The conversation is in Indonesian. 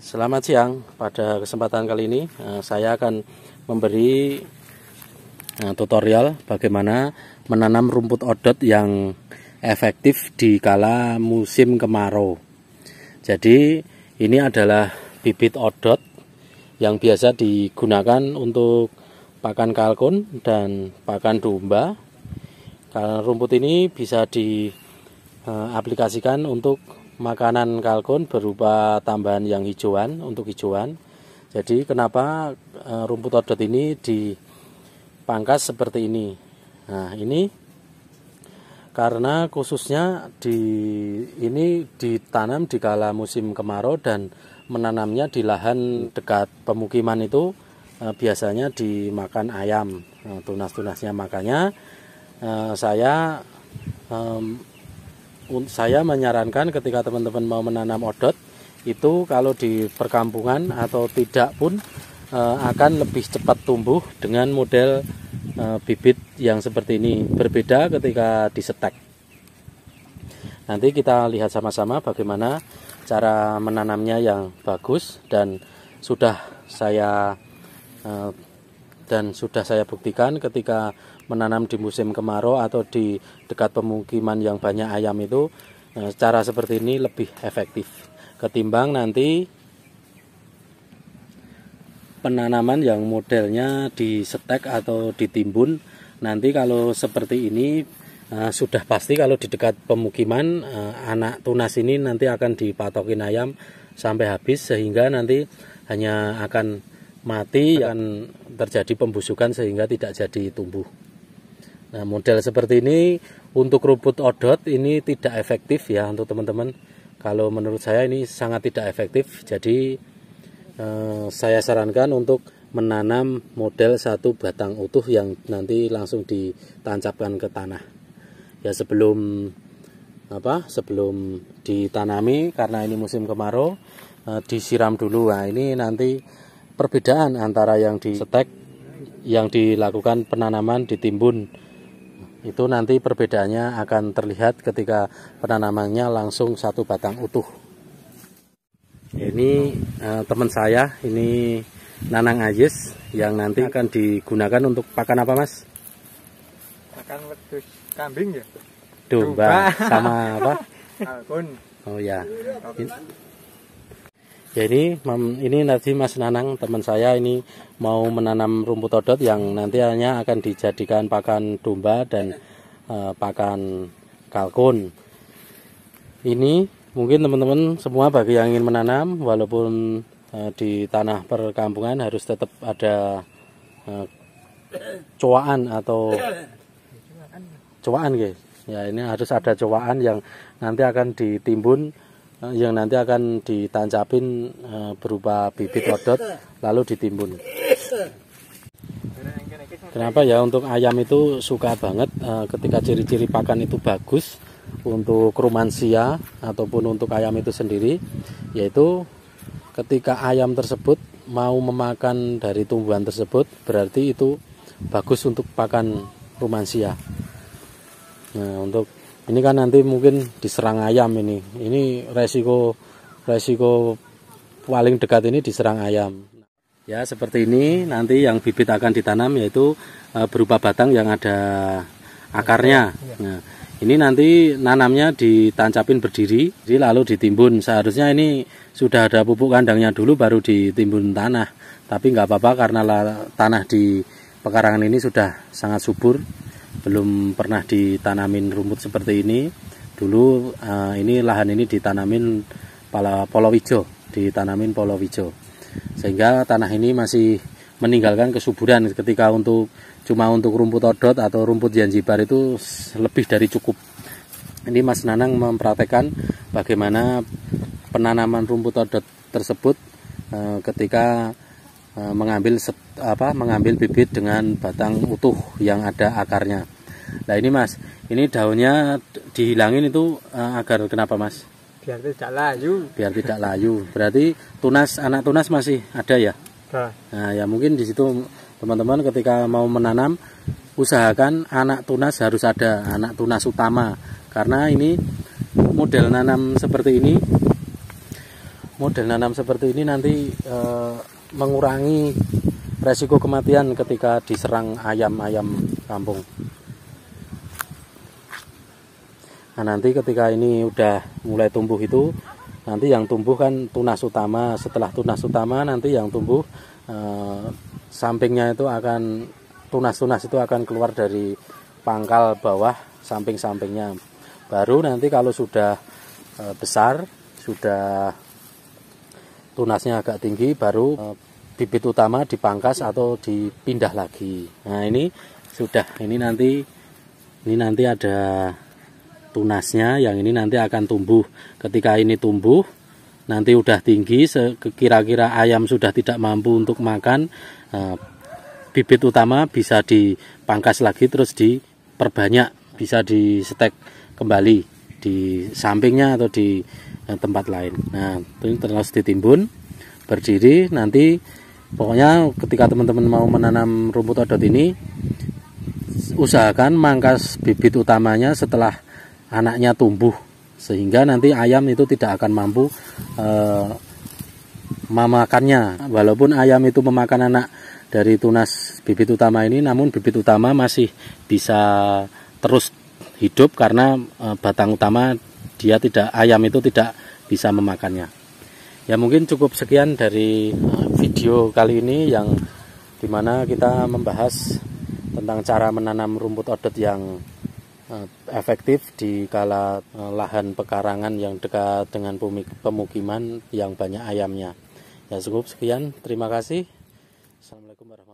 Selamat siang. Pada kesempatan kali ini saya akan memberi tutorial bagaimana menanam rumput odot yang efektif di kala musim kemarau. Jadi ini adalah bibit odot yang biasa digunakan untuk pakan kalkun dan pakan domba. Rumput ini bisa diaplikasikan untuk makanan kalkun berupa tambahan yang hijauan untuk hijauan. Jadi kenapa rumput odot ini dipangkas seperti ini? Nah, ini karena khususnya ini ditanam di kala musim kemarau dan menanamnya di lahan dekat pemukiman itu biasanya dimakan ayam, tunas-tunasnya. Makanya saya menyarankan ketika teman-teman mau menanam odot itu kalau di perkampungan atau tidak pun akan lebih cepat tumbuh dengan model bibit yang seperti ini. Berbeda ketika disetek. Nanti kita lihat sama-sama bagaimana cara menanamnya yang bagus dan sudah saya buktikan ketika menanam di musim kemarau atau di dekat pemukiman yang banyak ayam itu, cara seperti ini lebih efektif ketimbang nanti penanaman yang modelnya disetek atau ditimbun. Nanti kalau seperti ini sudah pasti kalau di dekat pemukiman anak tunas ini nanti akan dipatokin ayam sampai habis, sehingga nanti hanya akan mati, akan terjadi pembusukan sehingga tidak jadi tumbuh. Nah, model seperti ini untuk rumput odot ini tidak efektif ya untuk teman-teman. Kalau menurut saya ini sangat tidak efektif. Jadi saya sarankan untuk menanam model satu batang utuh yang nanti langsung ditancapkan ke tanah. Ya sebelum ditanami, karena ini musim kemarau, disiram dulu. Nah, ini nanti perbedaan antara yang disetek, yang dilakukan penanaman ditimbun. Itu nanti perbedaannya akan terlihat ketika penanamannya langsung satu batang utuh. Ini teman saya, ini nanang ayis yang nanti akan digunakan untuk pakan apa, Mas? Pakan wedhus kambing ya? Domba sama apa? Kalkun. Oh ya. Ya ini nanti Mas Nanang teman saya ini mau menanam rumput odot yang nanti hanya akan dijadikan pakan domba dan pakan kalkun. Ini mungkin teman-teman semua bagi yang ingin menanam, walaupun di tanah perkampungan harus tetap ada cowaan atau cowaan guys. Ya ini harus ada cowaan yang nanti akan ditimbun, yang nanti akan ditancapin berupa bibit odot lalu ditimbun. Kenapa ya untuk ayam itu suka banget ketika ciri-ciri pakan itu bagus untuk rumansia ataupun untuk ayam itu sendiri, yaitu ketika ayam tersebut mau memakan dari tumbuhan tersebut berarti itu bagus untuk pakan rumansia. Nah, untuk ini kan nanti mungkin diserang ayam ini resiko paling dekat ini diserang ayam. Ya seperti ini nanti yang bibit akan ditanam, yaitu berupa batang yang ada akarnya. Nah, ini nanti nanamnya ditancapin berdiri, lalu ditimbun. Seharusnya ini sudah ada pupuk kandangnya dulu baru ditimbun tanah, tapi nggak apa-apa karena tanah di pekarangan ini sudah sangat subur. Belum pernah ditanamin rumput seperti ini. Dulu ini lahan ini ditanamin polowijo, sehingga tanah ini masih meninggalkan kesuburan. Ketika cuma untuk rumput odot atau rumput Zanzibar itu lebih dari cukup. Ini Mas Nanang mempraktekkan bagaimana penanaman rumput odot tersebut ketika mengambil bibit dengan batang utuh yang ada akarnya. Nah ini Mas, ini daunnya dihilangin itu agar kenapa Mas? Biar tidak layu. Biar tidak layu. Berarti anak tunas masih ada ya? Nah ya mungkin di situ teman-teman ketika mau menanam usahakan anak tunas harus ada, anak tunas utama, karena ini model nanam seperti ini, nanti mengurangi resiko kematian ketika diserang ayam-ayam kampung. Nah, nanti ketika ini udah mulai tumbuh itu, nanti yang tumbuh kan tunas utama. Setelah tunas utama nanti yang tumbuh sampingnya itu akan, tunas-tunas itu akan keluar dari pangkal bawah samping-sampingnya. Baru nanti kalau sudah besar, sudah tunasnya agak tinggi, baru bibit utama dipangkas atau dipindah lagi. Nah, ini sudah, ini nanti ada tunasnya, yang ini nanti akan tumbuh. Ketika ini tumbuh, nanti udah tinggi, kira-kira ayam sudah tidak mampu untuk makan, bibit utama bisa dipangkas lagi, terus diperbanyak, bisa di stek kembali di sampingnya atau di tempat lain. Nah, ini terus ditimbun berdiri. Nanti pokoknya ketika teman-teman mau menanam rumput odot ini, usahakan mangkas bibit utamanya setelah anaknya tumbuh, sehingga nanti ayam itu tidak akan mampu memakannya. Walaupun ayam itu memakan anak dari tunas bibit utama ini, namun bibit utama masih bisa terus hidup karena batang utama ayam itu tidak bisa memakannya. Ya, mungkin cukup sekian dari video kali ini, yang dimana kita membahas tentang cara menanam rumput odot yang efektif di kala lahan pekarangan yang dekat dengan pemukiman yang banyak ayamnya. Ya, cukup sekian. Terima kasih. Assalamualaikum warahmatullahi wabarakatuh.